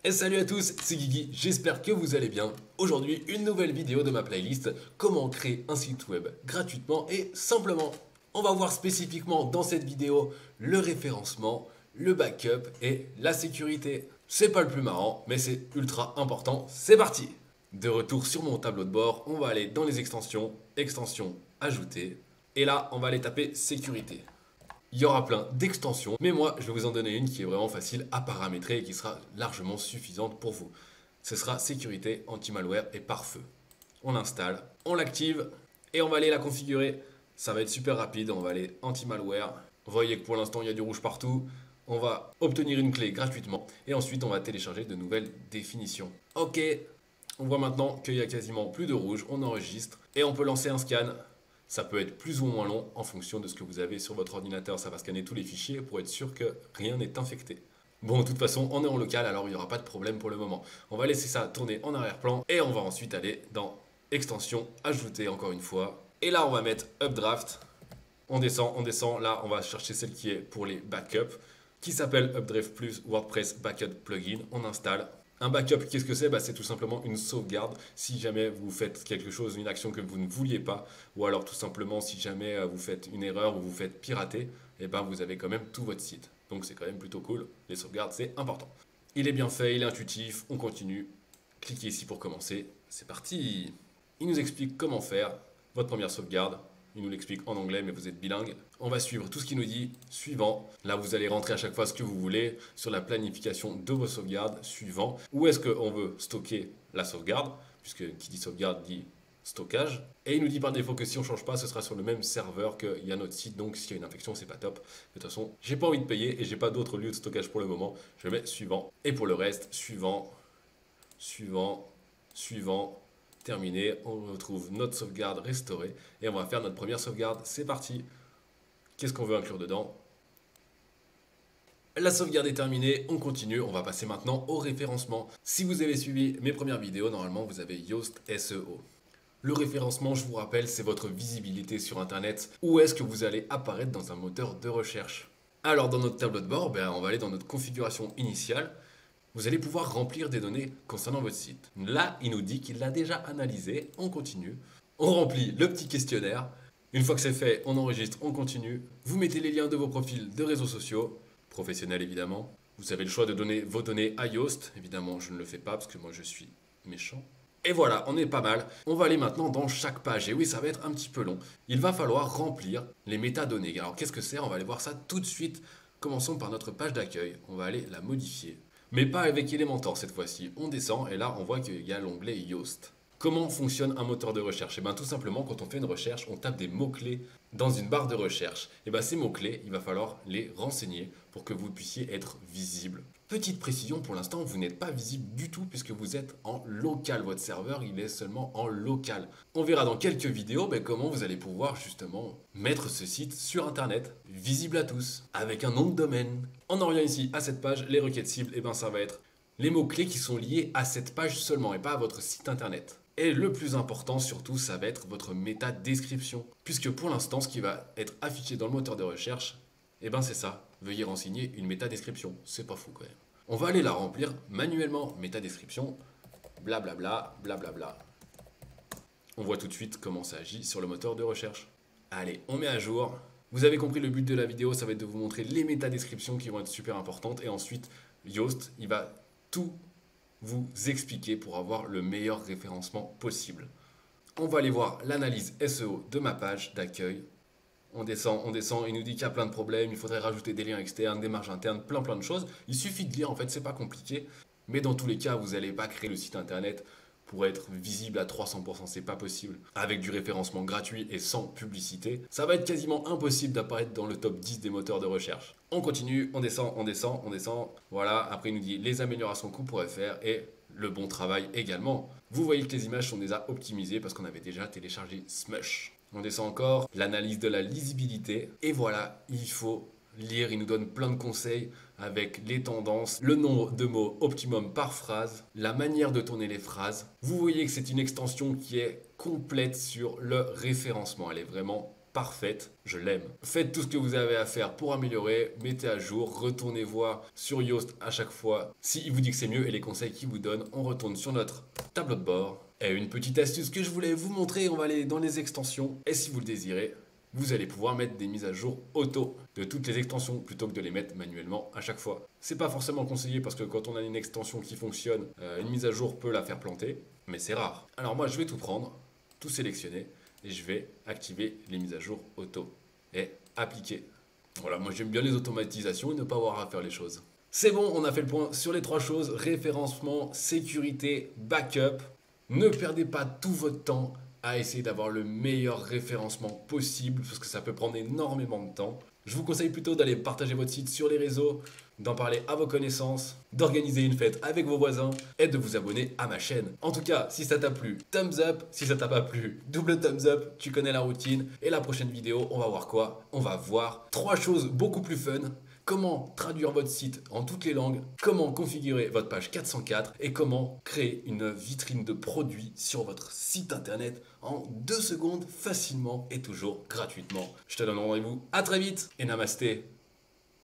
Et salut à tous, c'est Guigui, j'espère que vous allez bien. Aujourd'hui, une nouvelle vidéo de ma playlist, comment créer un site web gratuitement et simplement. On va voir spécifiquement dans cette vidéo le référencement, le backup et la sécurité. C'est pas le plus marrant, mais c'est ultra important, c'est parti. De retour sur mon tableau de bord, on va aller dans les extensions, extensions ajoutées, et là on va aller taper sécurité. Il y aura plein d'extensions, mais moi je vais vous en donner une qui est vraiment facile à paramétrer et qui sera largement suffisante pour vous. Ce sera sécurité, anti-malware et pare-feu. On l'installe, on l'active et on va aller la configurer. Ça va être super rapide, on va aller anti-malware. Vous voyez que pour l'instant il y a du rouge partout. On va obtenir une clé gratuitement et ensuite on va télécharger de nouvelles définitions. Ok, on voit maintenant qu'il y a quasiment plus de rouge, on enregistre et on peut lancer un scan. Ça peut être plus ou moins long en fonction de ce que vous avez sur votre ordinateur. Ça va scanner tous les fichiers pour être sûr que rien n'est infecté. Bon, de toute façon, on est en local, alors il n'y aura pas de problème pour le moment. On va laisser ça tourner en arrière-plan et on va ensuite aller dans Extension, ajouter encore une fois. Et là, on va mettre Updraft. On descend. Là, on va chercher celle qui est pour les backups, qui s'appelle Updraft Plus WordPress Backup Plugin. On installe. Un backup, qu'est-ce que c'est? C'est tout simplement une sauvegarde si jamais vous faites quelque chose, une action que vous ne vouliez pas, ou alors tout simplement si jamais vous faites une erreur ou vous faites pirater, et vous avez quand même tout votre site. Donc c'est quand même plutôt cool, les sauvegardes c'est important. Il est bien fait, il est intuitif, on continue. Cliquez ici pour commencer, c'est parti. Il nous explique comment faire votre première sauvegarde. Il nous l'explique en anglais, mais vous êtes bilingue. On va suivre tout ce qu'il nous dit. Suivant. Là, vous allez rentrer à chaque fois ce que vous voulez sur la planification de vos sauvegardes. Suivant. Où est-ce qu'on veut stocker la sauvegarde? Puisque qui dit sauvegarde dit stockage. Et il nous dit par défaut que si on ne change pas, ce sera sur le même serveur qu'il y a notre site. Donc, s'il y a une infection, c'est pas top. De toute façon, j'ai pas envie de payer et j'ai pas d'autres lieux de stockage pour le moment. Je mets suivant. Et pour le reste, suivant, suivant, suivant. Terminé, on retrouve notre sauvegarde restaurée et on va faire notre première sauvegarde. C'est parti. Qu'est-ce qu'on veut inclure dedans? La sauvegarde est terminée, on continue, on va passer maintenant au référencement. Si vous avez suivi mes premières vidéos, normalement vous avez Yoast SEO. Le référencement, je vous rappelle, c'est votre visibilité sur Internet. Où est-ce que vous allez apparaître dans un moteur de recherche? Alors dans notre tableau de bord, on va aller dans notre configuration initiale. Vous allez pouvoir remplir des données concernant votre site. Là, il nous dit qu'il l'a déjà analysé. On continue. On remplit le petit questionnaire. Une fois que c'est fait, on enregistre, on continue. Vous mettez les liens de vos profils de réseaux sociaux, professionnels évidemment. Vous avez le choix de donner vos données à Yoast. Évidemment, je ne le fais pas parce que moi je suis méchant. Et voilà, on est pas mal. On va aller maintenant dans chaque page. Et oui, ça va être un petit peu long. Il va falloir remplir les métadonnées. Alors qu'est-ce que c'est? On va aller voir ça tout de suite. Commençons par notre page d'accueil. On va aller la modifier. Mais pas avec Elementor cette fois-ci. On descend et là on voit qu'il y a l'onglet Yoast. Comment fonctionne un moteur de recherche? Tout simplement quand on fait une recherche, on tape des mots-clés dans une barre de recherche. Ces mots-clés, il va falloir les renseigner pour que vous puissiez être visible. Petite précision, pour l'instant, vous n'êtes pas visible du tout puisque vous êtes en local. Votre serveur, il est seulement en local. On verra dans quelques vidéos comment vous allez pouvoir justement mettre ce site sur Internet, visible à tous, avec un nom de domaine. On en revient ici à cette page, les requêtes cibles, ça va être les mots-clés qui sont liés à cette page seulement et pas à votre site Internet. Et le plus important surtout, ça va être votre métadescription. Puisque pour l'instant, ce qui va être affiché dans le moteur de recherche, c'est ça. Veuillez renseigner une métadescription. C'est pas fou quand même. On va aller la remplir manuellement. Métadescription, blablabla, blablabla. On voit tout de suite comment ça agit sur le moteur de recherche. Allez, on met à jour. Vous avez compris le but de la vidéo, ça va être de vous montrer les métadescriptions qui vont être super importantes. Et ensuite, Yoast, il va tout vous expliquer pour avoir le meilleur référencement possible. On va aller voir l'analyse SEO de ma page d'accueil. On descend, il nous dit qu'il y a plein de problèmes, il faudrait rajouter des liens externes, des marges internes, plein de choses. Il suffit de lire, en fait, c'est pas compliqué. Mais dans tous les cas, vous n'allez pas créer le site internet pour être visible à 300%, c'est pas possible. Avec du référencement gratuit et sans publicité, ça va être quasiment impossible d'apparaître dans le top 10 des moteurs de recherche. On continue, on descend. Voilà, après il nous dit les améliorations qu'on pourrait faire et le bon travail également. Vous voyez que les images sont déjà optimisées parce qu'on avait déjà téléchargé Smush. On descend encore, l'analyse de la lisibilité. Et voilà, il faut lire, il nous donne plein de conseils avec les tendances, le nombre de mots optimum par phrase, la manière de tourner les phrases. Vous voyez que c'est une extension qui est complète sur le référencement. Elle est vraiment parfaite, je l'aime. Faites tout ce que vous avez à faire pour améliorer, mettez à jour, retournez voir sur Yoast à chaque fois. S'il vous dit que c'est mieux et les conseils qu'il vous donne, on retourne sur notre tableau de bord. Et une petite astuce que je voulais vous montrer, on va aller dans les extensions. Et si vous le désirez, vous allez pouvoir mettre des mises à jour auto de toutes les extensions plutôt que de les mettre manuellement à chaque fois. C'est pas forcément conseillé parce que quand on a une extension qui fonctionne, une mise à jour peut la faire planter, mais c'est rare. Alors moi je vais tout prendre, tout sélectionner et je vais activer les mises à jour auto et appliquer. Voilà, moi j'aime bien les automatisations et ne pas avoir à faire les choses. C'est bon, on a fait le point sur les trois choses, référencement, sécurité, backup. Ne perdez pas tout votre temps à essayer d'avoir le meilleur référencement possible parce que ça peut prendre énormément de temps. Je vous conseille plutôt d'aller partager votre site sur les réseaux, d'en parler à vos connaissances, d'organiser une fête avec vos voisins et de vous abonner à ma chaîne. En tout cas, si ça t'a plu, thumbs up. Si ça t'a pas plu, double thumbs up. Tu connais la routine. Et la prochaine vidéo, on va voir quoi? On va voir 3 choses beaucoup plus fun. Comment traduire votre site en toutes les langues, comment configurer votre page 404 et comment créer une vitrine de produits sur votre site internet en 2 secondes facilement et toujours gratuitement. Je te donne rendez-vous à très vite et namasté.